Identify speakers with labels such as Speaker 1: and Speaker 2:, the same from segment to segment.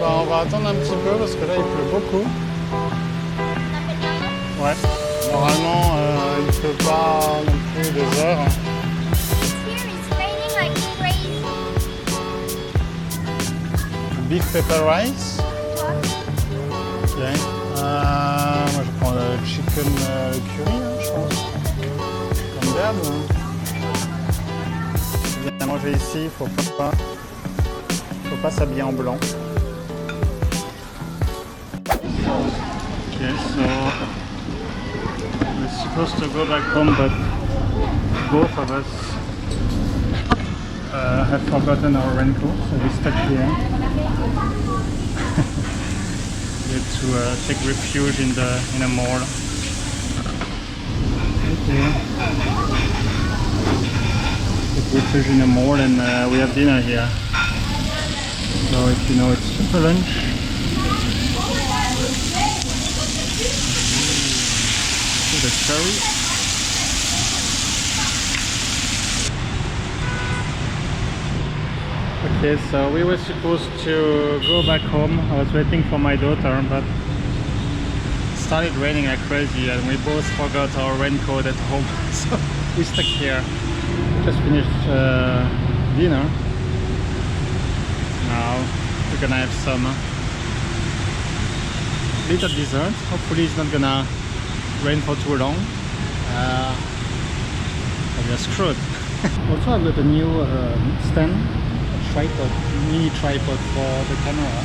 Speaker 1: bah on va attendre un petit peu parce que là il pleut beaucoup. Ouais, normalement il ne pleut pas non plus des heures. Beef pepper rice. Ok. Moi je prends le chicken curry, hein, je pense. Comme d'hab. Bien manger ici, faut pas s'habiller en blanc. Okay, so we're supposed to go back home, but both of us have forgotten our raincoat, so we're stuck here. We had to take refuge in a mall. Okay. Take refuge in a mall, and we have dinner here. So if you know, it's super lunch. The curry. Okay, so we were supposed to go back home. I was waiting for my daughter, but it started raining like crazy and we both forgot our raincoat at home. So we stuck here. Just finished dinner. Now we're gonna have some little dessert. Hopefully it's not gonna rain for too long. But we are screwed. Also I've got a new stand, a tripod, mini tripod for the camera.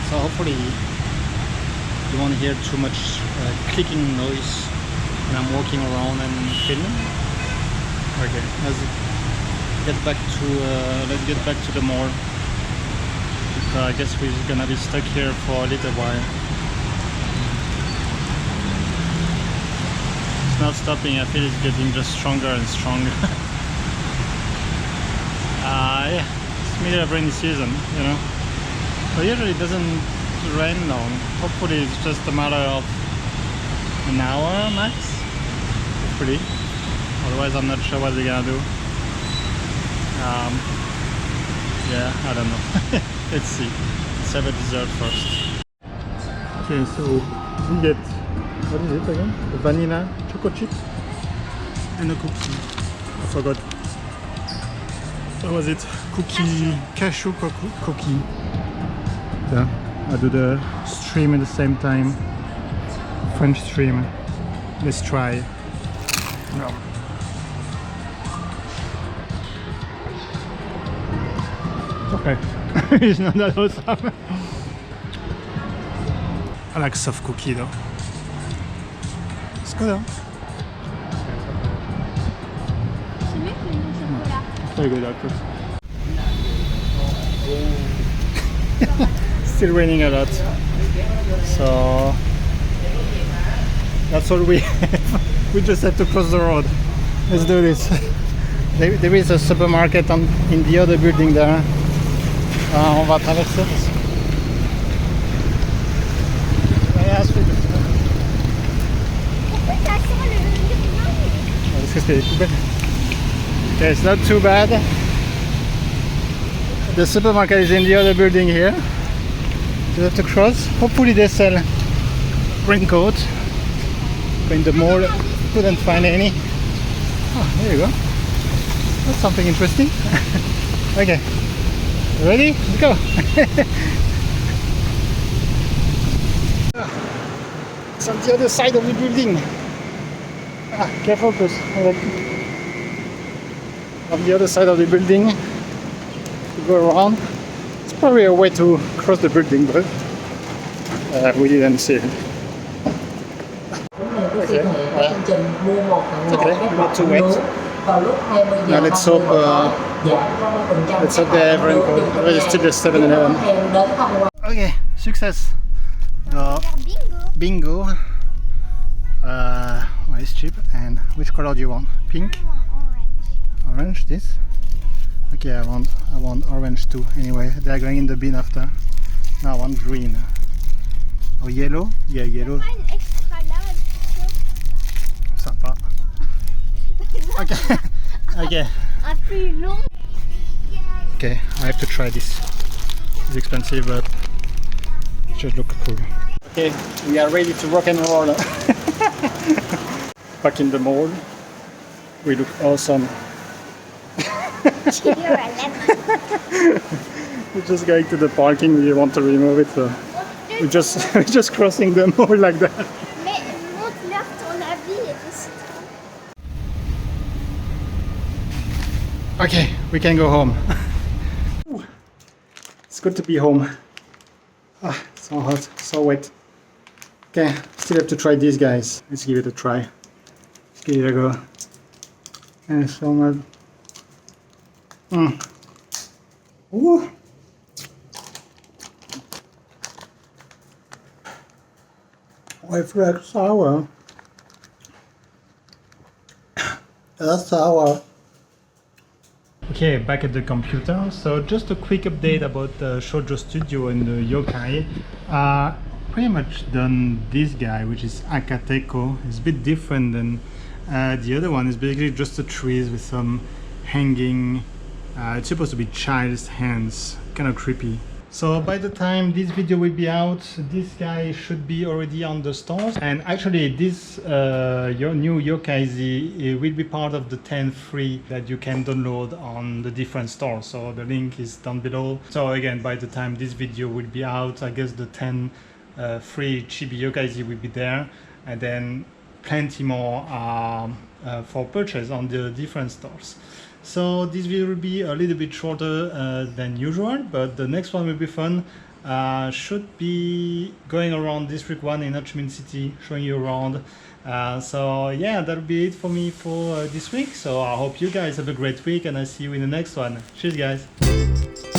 Speaker 1: So hopefully you won't hear too much clicking noise when I'm walking around and filming. Okay, let's get back to the mall. I guess we're gonna be stuck here for a little while. It's not stopping. I feel it's getting just stronger and stronger. Yeah, it's middle of rainy season, you know. But usually it doesn't rain long. Hopefully it's just a matter of an hour max. Hopefully. Otherwise I'm not sure what they're gonna do. Yeah, I don't know. Let's see. Let's have a dessert first. Okay, so we get, what is it again? The vanilla choco chips and a cookie. I forgot. What was it? Cookie, cashew cookie. Yeah, I do the stream at the same time. French stream. Let's try. No. Okay. It's not that awesome. I like soft cookie though. It's good though.
Speaker 2: C'est mieux que le chocolat.
Speaker 1: Very good actually. Still raining a lot. So that's all we have. We just have to cross the road. Let's do this. There is a supermarket in the other building there. On va traverser. Okay, it's not too bad. The supermarket is in the other building here. You have to cross. Hopefully they sell raincoats. In the mall, couldn't find any. Oh, there you go. That's something interesting. Okay. Ready? Let's go! It's on the other side of the building. Ah, careful, because on the other side of the building to go around. It's probably a way to cross the building, but we didn't see it. Okay, not too wet. Now let's hope they have raincoat. It's still just 7-11. Okay, success. Bingo. It's cheap. And which color do you want? Pink?
Speaker 2: Orange.
Speaker 1: Orange, this? Okay, I want orange too. Anyway, they're going in the bin after. Now I want green. Or yellow? Yeah, yellow. Sympa. Okay. Okay. Okay, I have to try this. It's expensive, but it just look cool. Okay, we are ready to rock and roll. Back in the mall. We look awesome.
Speaker 2: You're a lemon.
Speaker 1: We're just going to the parking. We want to remove it. So we're just crossing the mall like that.
Speaker 2: Mais montre-leur ton avis et tout.
Speaker 1: Okay, we can go home. It's good to be home. Ah, so hot, so wet. Okay, still have to try these guys. Let's give it a try. Let's give it a go. And so much. Ooh. Oh, it's like sour. That's sour. Okay, back at the computer. So just a quick update about Shōjō Studio and the yokai. Pretty much done this guy, which is Akateko. It's a bit different than the other one. It's basically just the trees with some hanging. It's supposed to be child's hands, kind of creepy. So by the time this video will be out, this guy should be already on the stores. And actually this your new Yokai Z, it will be part of the 10 free that you can download on the different stores. So the link is down below. So again, by the time this video will be out, I guess the 10 free Chibi Yokai Z will be there. And then plenty more for purchase on the different stores. So this video will be a little bit shorter than usual, but the next one will be fun. Should be going around District 1 in Ho Chi Minh City, showing you around. So yeah, that'll be it for me for this week. So I hope you guys have a great week, and I'll see you in the next one. Cheers guys!